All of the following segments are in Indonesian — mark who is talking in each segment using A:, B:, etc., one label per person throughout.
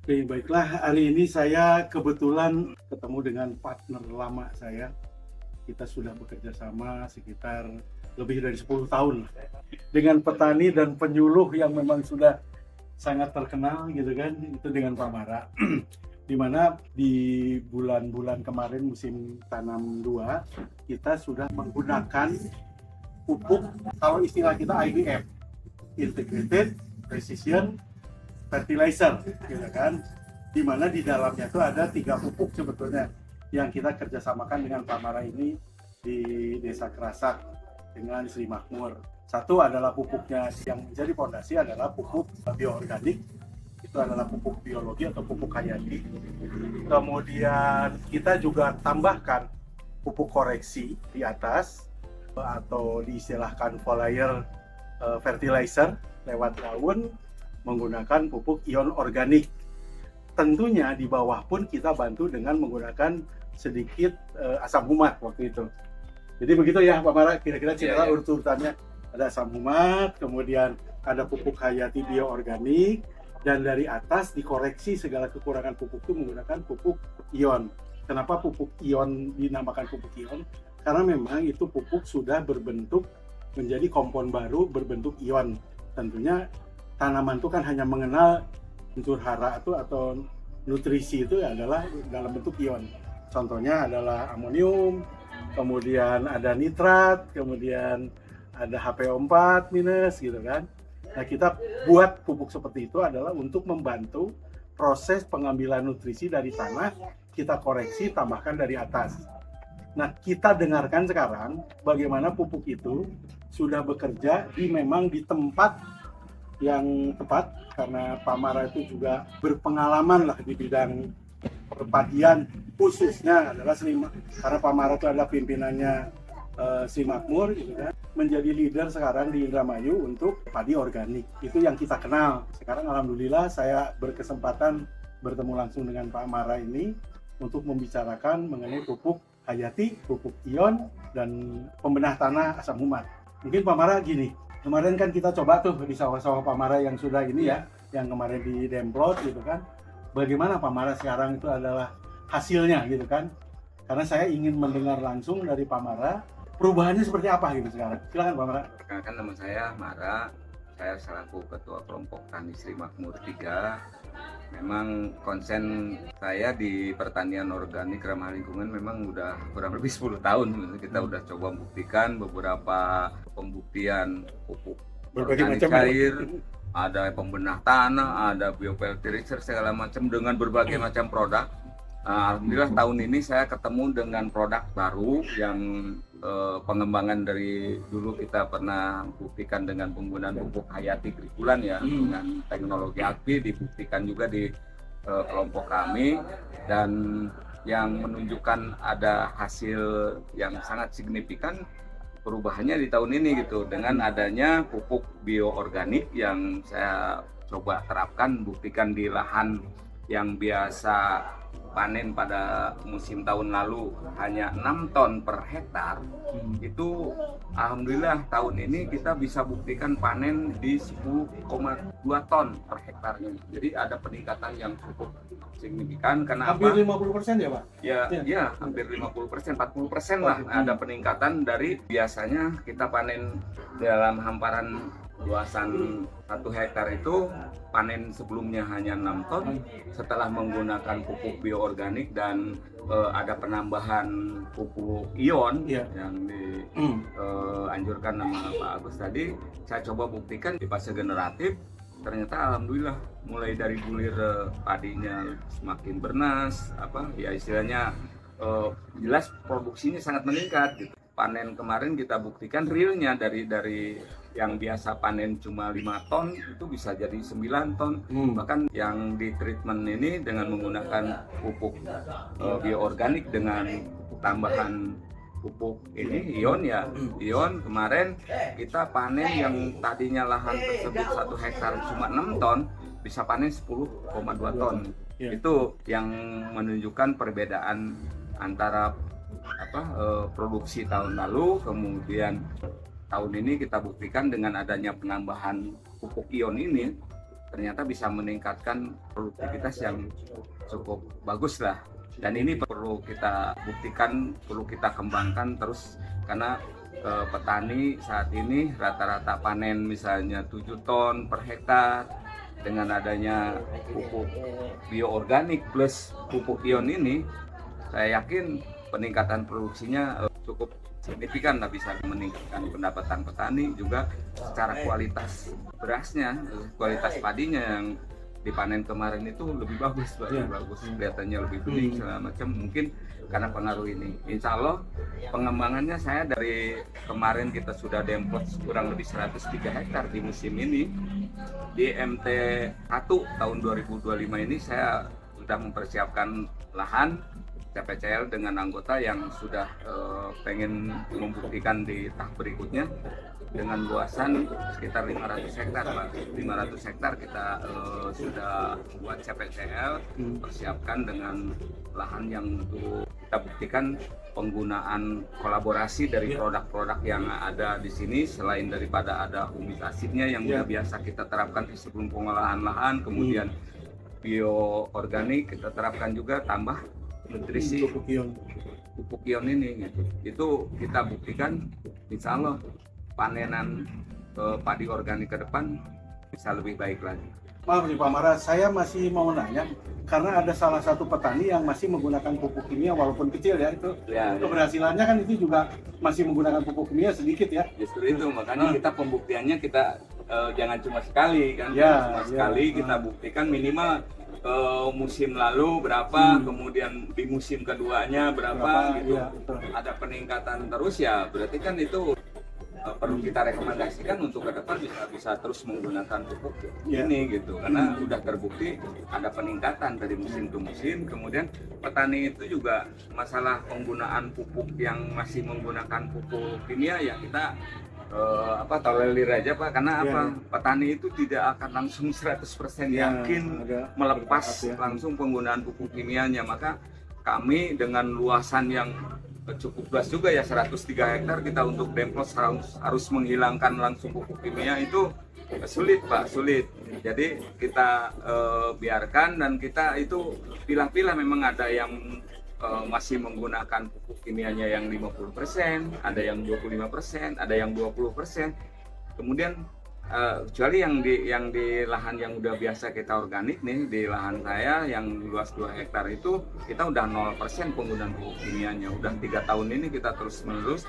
A: Oke, baiklah. Hari ini saya kebetulan ketemu dengan partner lama saya. Kita sudah bekerja sama sekitar lebih dari 10 tahun lah. Dengan petani dan penyuluh yang memang sudah sangat terkenal gitu kan, itu dengan Pak Mara. Di mana di bulan-bulan kemarin musim tanam 2 kita sudah menggunakan pupuk, kalau istilah kita IPF, Integrated Precision Fertilizer, gitu kan, di mana di dalamnya itu ada 3 pupuk sebetulnya yang kita kerjasamakan dengan Pak Mara ini di Desa Kerasak dengan Sri Makmur. Satu adalah pupuknya yang menjadi fondasi adalah pupuk bioorganik, itu adalah pupuk biologi atau pupuk hayati. Kemudian kita juga tambahkan pupuk koreksi di atas atau diistilahkan foliar fertilizer lewat daun menggunakan pupuk ion organik. Tentunya di bawah pun kita bantu dengan menggunakan sedikit asam humat waktu itu. Jadi begitu ya Pak Mara, kira-kira cerita urut-urutannya. Ada asam humat, kemudian ada pupuk hayati bioorganik, dan dari atas dikoreksi segala kekurangan pupuk itu menggunakan pupuk ion. Kenapa pupuk ion dinamakan pupuk ion? Karena memang itu pupuk sudah berbentuk menjadi kompon baru berbentuk ion. Tentunya tanaman itu kan hanya mengenal unsur hara itu atau nutrisi itu adalah dalam bentuk ion. Contohnya adalah amonium, kemudian ada nitrat, kemudian ada HPO4 minus gitu kan. Nah, kita buat pupuk seperti itu adalah untuk membantu proses pengambilan nutrisi dari tanah, kita koreksi, tambahkan dari atas. Nah, kita dengarkan sekarang bagaimana pupuk itu sudah bekerja memang di tempat yang tepat, karena Pak Mara itu juga berpengalaman lah di bidang perpadian, khususnya adalah karena Pak Mara itu adalah pimpinannya Sri Makmur gitu kan, menjadi leader sekarang di Indramayu untuk padi organik. Itu yang kita kenal. Sekarang alhamdulillah saya berkesempatan bertemu langsung dengan Pak Mara ini untuk membicarakan mengenai pupuk hayati, pupuk ion, dan pembenah tanah asam humat. Mungkin Pak Mara gini, kemarin kan kita coba tuh di sawah-sawah Pak Mara yang sudah ini ya, yang kemarin di Demplot gitu kan. Bagaimana Pak Mara sekarang itu adalah hasilnya gitu kan. Karena saya ingin mendengar langsung dari Pak Mara, perubahannya seperti apa gitu sekarang. Silakan Pak Mara.
B: Perkenalkan, nama saya Mara. Saya selaku Ketua Kelompok Tani Sri Makmur 3. Memang konsen saya di pertanian organik ramah lingkungan memang udah kurang lebih 10 tahun. Kita udah coba membuktikan beberapa pembuktian pupuk
A: Berbagai
B: organik
A: macam
B: cair, ada pembenah tanah, ada biofertilizer segala macam dengan berbagai macam produk. Alhamdulillah tahun ini saya ketemu dengan produk baru yang pengembangan dari dulu kita pernah buktikan dengan penggunaan pupuk hayati trikulan ya, dengan teknologi AGVI dibuktikan juga di kelompok kami, dan yang menunjukkan ada hasil yang sangat signifikan perubahannya di tahun ini gitu, dengan adanya pupuk bioorganik yang saya coba terapkan, buktikan di lahan yang biasa panen pada musim tahun lalu hanya 6 ton per hektar. Itu alhamdulillah tahun ini kita bisa buktikan panen di 10,2 ton per hektarnya. Jadi ada peningkatan yang cukup signifikan. Kenapa?
A: Hampir 50% ya Pak?
B: Ya, hampir 50%, 40% lah ada peningkatan dari biasanya kita panen dalam hamparan luasan 1 hektar itu panen sebelumnya hanya 6 ton. Setelah menggunakan pupuk bioorganik dan ada penambahan pupuk ion yang dianjurkan sama Pak Agus tadi, saya coba buktikan di fase generatif. Ternyata alhamdulillah mulai dari bulir padinya semakin bernas, ya istilahnya jelas produksinya sangat meningkat gitu. Panen kemarin kita buktikan realnya dari yang biasa panen cuma 5 ton itu bisa jadi 9 ton. Bahkan yang di treatment ini dengan menggunakan pupuk bioorganik dengan tambahan pupuk ini ion ya, ion kemarin kita panen yang tadinya lahan tersebut 1 hektar cuma 6 ton bisa panen 10,2 ton. Itu yang menunjukkan perbedaan antara produksi tahun lalu, kemudian tahun ini kita buktikan dengan adanya penambahan pupuk ion ini ternyata bisa meningkatkan produktivitas yang cukup bagus lah. Dan ini perlu kita buktikan, perlu kita kembangkan terus, karena petani saat ini rata-rata panen misalnya 7 ton per hektar. Dengan adanya pupuk bioorganik plus pupuk ion ini, saya yakin peningkatan produksinya cukup signifikan lah, bisa meningkatkan pendapatan petani juga secara kualitas berasnya, kualitas padinya yang dipanen kemarin itu lebih bagus, lebih bagus, kelihatannya lebih bening segala macam, mungkin karena pengaruh ini. Insya Allah pengembangannya, saya dari kemarin kita sudah demplot kurang lebih 103 hektar di musim ini. Di MT1 tahun 2025 ini saya sudah mempersiapkan lahan CPCL dengan anggota yang sudah pengen membuktikan di tahap berikutnya dengan luasan sekitar 500 hektar, Pak. 500 hektar kita sudah buat CPCL, persiapkan dengan lahan yang untuk kita buktikan penggunaan kolaborasi dari produk-produk yang ada di sini, selain daripada ada humus asidnya yang udah biasa kita terapkan di sebelum pengolahan lahan, kemudian bioorganik kita terapkan juga, tambah nutrisi pupuk ion ini gitu. Itu kita buktikan, insya Allah panenan padi organik ke depan bisa lebih baik lagi.
A: Maaf nih Pak Mara, saya masih mau nanya, karena ada salah satu petani yang masih menggunakan pupuk kimia walaupun kecil ya, itu keberhasilannya kan itu juga masih menggunakan pupuk kimia sedikit ya.
B: Justru itu makanya kita pembuktiannya kita jangan cuma sekali kan, sekali kita buktikan minimal musim lalu berapa, kemudian di musim keduanya berapa gitu. Ada peningkatan terus ya, berarti kan itu perlu kita rekomendasikan untuk ke depan bisa terus menggunakan pupuk ini gitu, karena udah terbukti ada peningkatan dari musim ke musim. Kemudian petani itu juga masalah penggunaan pupuk yang masih menggunakan pupuk kimia ya kita tolerir aja Pak, karena petani itu tidak akan langsung 100% yakin melepas langsung penggunaan pupuk kimianya. Maka kami dengan luasan yang cukup luas juga ya, 103 hektar kita untuk demplot harus menghilangkan langsung pupuk kimia itu sulit Pak, sulit. Jadi kita biarkan, dan kita itu pilah-pilah, memang ada yang masih menggunakan pupuk kimianya yang 50%, ada yang 25%, ada yang 20%. Kemudian kecuali yang di lahan yang udah biasa kita organik nih, di lahan saya yang luas 2 hektar itu kita udah 0% penggunaan pupuk kimianya. Udah 3 tahun ini kita terus menerus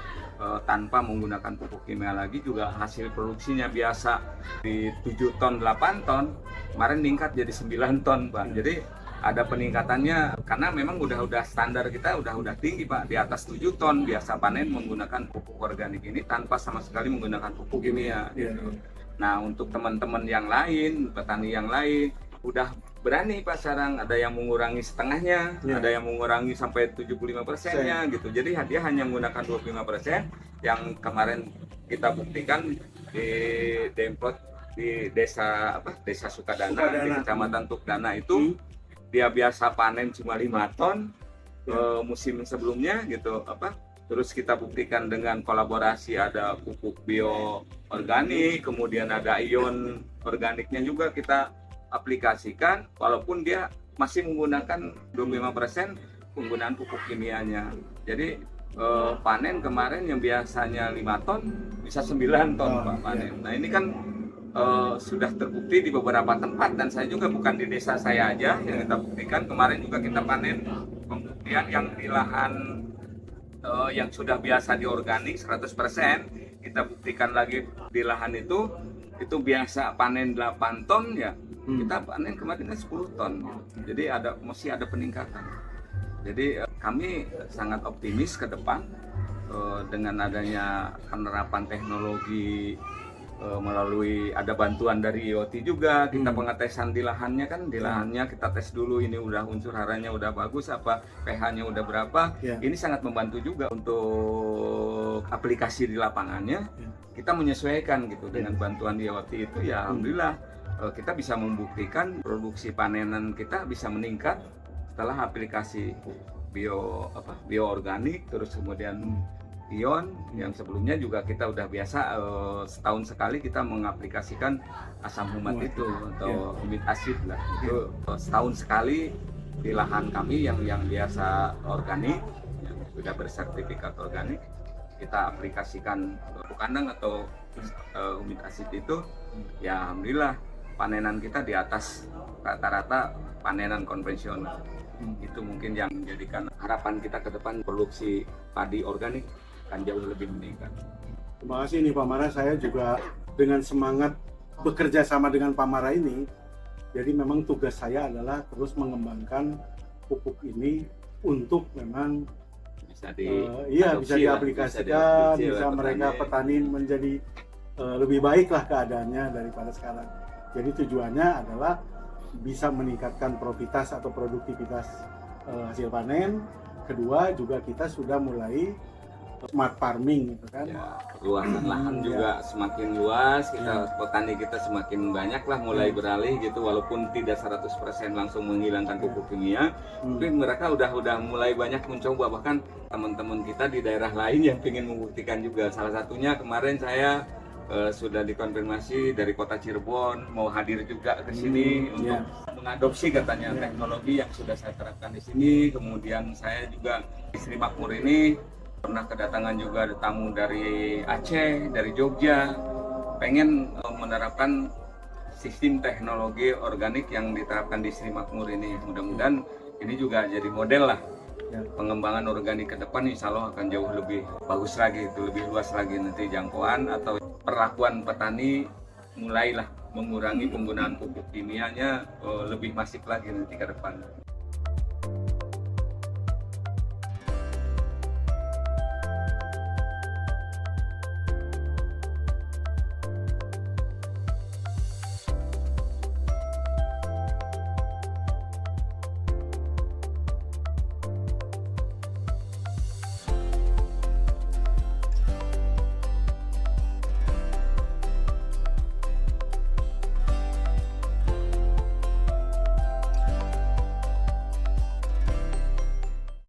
B: tanpa menggunakan pupuk kimia lagi, juga hasil produksinya biasa di 7 ton 8 ton, kemarin meningkat jadi 9 ton Pak. Jadi ada peningkatannya karena memang udah standar kita udah tinggi Pak, di atas 7 ton biasa panen menggunakan pupuk organik ini tanpa sama sekali menggunakan pupuk kimia gitu. Nah, untuk teman-teman yang lain, petani yang lain udah berani Pak sekarang, ada yang mengurangi setengahnya, ada yang mengurangi sampai 75%-nya gitu. Jadi dia hanya menggunakan 25%, yang kemarin kita buktikan di Demplot di desa Sukadana, di Kecamatan Tukdana itu dia biasa panen cuma 5 ton musim sebelumnya gitu terus kita buktikan dengan kolaborasi, ada pupuk bioorganik, kemudian ada ion organiknya juga kita aplikasikan, walaupun dia masih menggunakan 25% penggunaan pupuk kimianya. Jadi panen kemarin yang biasanya 5 ton bisa 9 ton Pak panen. Nah ini kan sudah terbukti di beberapa tempat, dan saya juga bukan di desa saya aja yang kita buktikan. Kemarin juga kita panen pembuktian yang di lahan yang sudah biasa diorganik 100%, kita buktikan lagi di lahan itu biasa panen 8 ton ya, kita panen kemarin 10 ton. Jadi masih ada peningkatan. Jadi kami sangat optimis ke depan dengan adanya penerapan teknologi melalui ada bantuan dari IoT juga, kita pengetesan di lahannya kan, di lahannya kita tes dulu ini udah unsur haranya udah bagus apa, pH-nya udah berapa. Ini sangat membantu juga untuk aplikasi di lapangannya. Kita menyesuaikan gitu dengan bantuan IoT itu ya, alhamdulillah kita bisa membuktikan produksi panenan kita bisa meningkat setelah aplikasi bioorganik, terus kemudian ion, yang sebelumnya juga kita udah biasa setahun sekali kita mengaplikasikan asam humat itu atau humid acid lah. Itu setahun sekali di lahan kami yang biasa organik, yang sudah bersertifikat organik, kita aplikasikan pupuk kandang atau humid acid itu. Ya alhamdulillah panenan kita di atas rata-rata panenan konvensional. Itu mungkin yang menjadikan harapan kita ke depan produksi padi organik akan jauh lebih meningkat.
A: Terima kasih nih Pak Mara, saya juga dengan semangat bekerja sama dengan Pak Mara ini, jadi memang tugas saya adalah terus mengembangkan pupuk ini untuk memang
B: Bisa
A: bisa diaplikasikan, bisa mereka petani menjadi lebih baik lah keadaannya daripada sekarang. Jadi tujuannya adalah bisa meningkatkan profitabilitas atau produktivitas hasil panen. Kedua juga kita sudah mulai smart farming gitu kan.
B: Ya, luasan lahan juga semakin luas, petani kita semakin banyak lah mulai beralih gitu, walaupun tidak 100% langsung menghilangkan pupuk kimia, tapi mereka udah mulai banyak mencoba, bahkan teman-teman kita di daerah lain yang ingin membuktikan juga. Salah satunya kemarin saya sudah dikonfirmasi dari kota Cirebon mau hadir juga ke sini untuk mengadopsi katanya teknologi yang sudah saya terapkan di sini. Kemudian saya juga di Sri Makmur ini pernah kedatangan juga ada tamu dari Aceh, dari Jogja, pengen menerapkan sistem teknologi organik yang diterapkan di Sri Makmur ini. Mudah-mudahan ini juga jadi model lah. Pengembangan organik ke depan insya Allah akan jauh lebih bagus lagi, itu lebih luas lagi nanti jangkauan atau perlakuan petani mulailah mengurangi penggunaan pupuk kimianya lebih masif lagi nanti ke depan.